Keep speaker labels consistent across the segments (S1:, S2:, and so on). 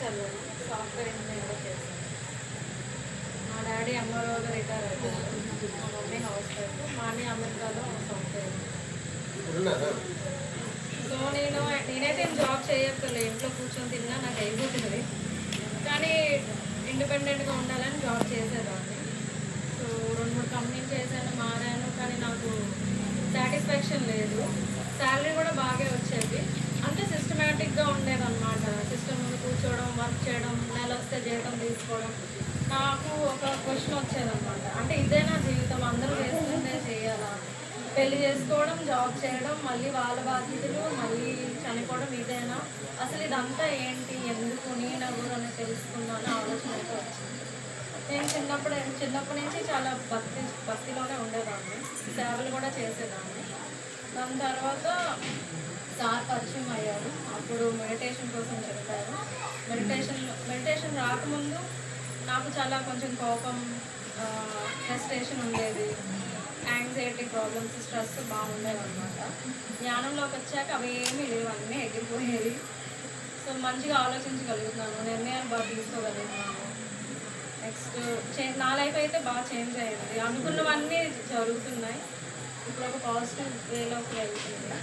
S1: చదివాను, సాఫ్ట్వేర్ ఇంజనీర్గా చేశాను. మా డాడీ ఎంఆర్ఓగా రిటైర్ అయిపోయారు. మా మమ్మీ హౌస్ వైఫ్, మా అన్నయ్య అమెరికాలో సాఫ్ట్వేర్. సో నేనైతే ఏం జాబ్ చేయక్కర్లేదు, ఇంట్లో కూర్చొని తిన్నా నాకు అయిపోతుంది. కానీ ఇండిపెండెంట్గా ఉండాలని జాబ్ చేసేదాన్ని. సో 2-3 కంపెనీలు చేశాను, మారాను. కానీ నాకు సాటిస్ఫాక్షన్ లేదు. శాలరీ కూడా బాగా వచ్చేది, అంటే సిస్టమేటిక్గా ఉండేదన్నమాట. సిస్టమ్ ముందు కూర్చోవడం, వర్క్ చేయడం, నెల వస్తే జీతం తీసుకోవడం. నాకు ఒక క్వశ్చన్ వచ్చేదన్నమాట, అంటే ఇదేనా జీవితం, అందరూ చేస్తుందే చేయాలా? పెళ్లి చేసుకోవడం, జాబ్ చేయడం, మళ్ళీ వాళ్ళ బాధ్యతలు, మళ్ళీ చనిపోవడం, ఇదేనా? అసలు ఇదంతా ఏంటి, ఎందుకు, నేను ఎవరు అని తెలుసుకున్నాను ఆలోచన అయితే వచ్చింది. నేను చిన్నప్పటి నుంచి చాలా భక్తిలోనే ఉండేదాన్ని, సేవలు కూడా చేసేదాన్ని. దాని తర్వాత సార్ పరిచయం అయ్యారు, అప్పుడు మెడిటేషన్ కోసం చెప్పారు. మెడిటేషన్ రాకముందు నాకు చాలా కొంచెం కోపం, ఫ్రస్ట్రేషన్ ఉండేది, యాంగ్జైటీ ప్రాబ్లమ్స్, స్ట్రెస్ బాగుండేది అనమాట. జ్ఞానంలోకి వచ్చాక అవి ఏమీ లేవు, అన్నీ ఎగిరిపోయేవి. సో మంచిగా ఆలోచించగలుగుతున్నాను, నిర్ణయాలు బాగా తీసుకోగలుగుతున్నాను. నెక్స్ట్ నా లైఫ్ అయితే బాగా చేంజ్ అయ్యింది, అనుకున్నవన్నీ జరుగుతున్నాయి. ఇప్పుడు ఒక పాజిటివ్ వేలోకి వెళ్తుంది.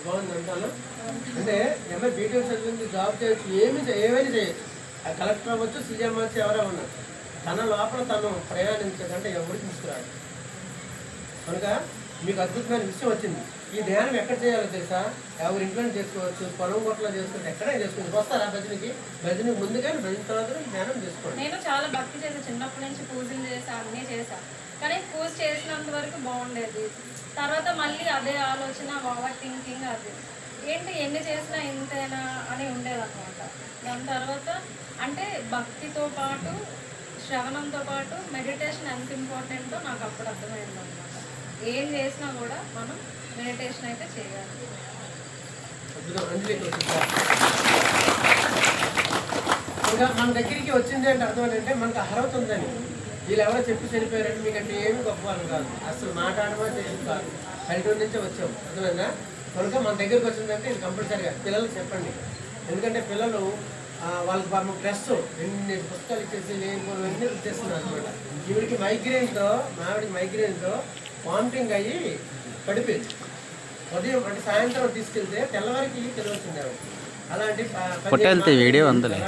S2: బాగుంది అంటాను. అంటే ఎంఏ బీటెక్ చదివింది, జాబ్ చేయొచ్చు, ఏమైనా చేయొచ్చు. ఆ కలెక్టర్ అవ్వచ్చు, సీఎం అవ్వచ్చు, ఎవరైనా ఉన్నారు. తన లోపల తను ప్రయాణించదంటే ఎవరు తీసుకురాడు. కనుక మీకు అద్భుతమైన విషయం వచ్చింది. ఈ ధ్యానం ఎక్కడ చేయాలో తెలుసా? ఎవరి ఇంట్లో చేసుకోవచ్చు, పొలం గొట్టలో చేసుకోవచ్చు, ఎక్కడైనా చేసుకోవచ్చు. వస్తారా భజనకి ముందుగా భజన తర్వాత ధ్యానం చేసుకోండి.
S1: నేను చాలా భక్తి చేసా, చిన్నప్పటి నుంచి పూజలు చేసా, అన్నీ చేసా. కానీ పూజ చేసినంత వరకు బాగుండేది. తర్వాత మళ్ళీ అదే ఆలోచన, ఓవర్ థింకింగ్, అది ఏంటి ఎన్ని చేసినా ఇంతేనా అని ఉండేదన్నమాట. దాని తర్వాత అంటే భక్తితో పాటు, శ్రవణంతో పాటు మెడిటేషన్ ఎంత ఇంపార్టెంటో నాకు అప్పుడు అర్థమైందన్నమాట. ఏం చేసినా కూడా మనం మెడిటేషన్ అయితే చేయాలి.
S2: ఇంకా మన దగ్గరికి వచ్చింది అంటే అర్థం ఏంటంటే మనకు అర్హత ఉందని. వీళ్ళు ఎవరో చెప్పి చనిపోయారంటే మీకంటే ఏమి గొప్ప వాళ్ళు కాదు, అసలు మాట్లాడమో తెలియదు కాదు, పల్లెటూరు నుంచే వచ్చాం, అర్థమైందా? కనుక మన దగ్గరికి వచ్చిందంటే ఇది కంపల్సరీగా పిల్లలకు చెప్పండి. ఎందుకంటే పిల్లలు వాళ్ళకి పాపం ప్రెస్ ఎన్ని పుస్తకాలు ఇచ్చేసి లేనిపోయినవన్నీ ఇచ్చేస్తున్నారు అనమాట. ఈవిడికి మావిడికి మైగ్రేన్తో వామిటింగ్ అయ్యి పడిపోయింది. ఉదయం అంటే సాయంత్రం తీసుకెళ్తే తెల్లవారికి తెలియవచ్చింది ఆవిడ. అలాంటి
S3: వీడియో 100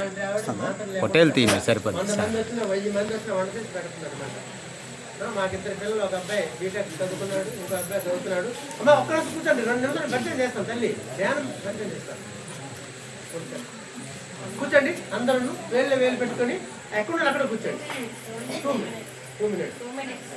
S3: మంది
S2: వచ్చిన 1000 మంది వచ్చిన వంట చేసి పెడుతుంది అనమాట. మాకు 2 పిల్లలు, ఒక అబ్బాయి బీటెక్ చదువుకున్నాడు, ఇంకో అబ్బాయి చదువుతున్నాడు. అమ్మ ఒక్కరోజు కూర్చోండి, 2 నిమిషాలు పరిచయం చేస్తాం తల్లి, ధ్యానం పరిచయం చేస్తాం. కూర్చోండి అందరూ, వేలు పెట్టుకొని ఎక్కడున్నారు అక్కడ కూర్చోండి. 2 మినిట్స్.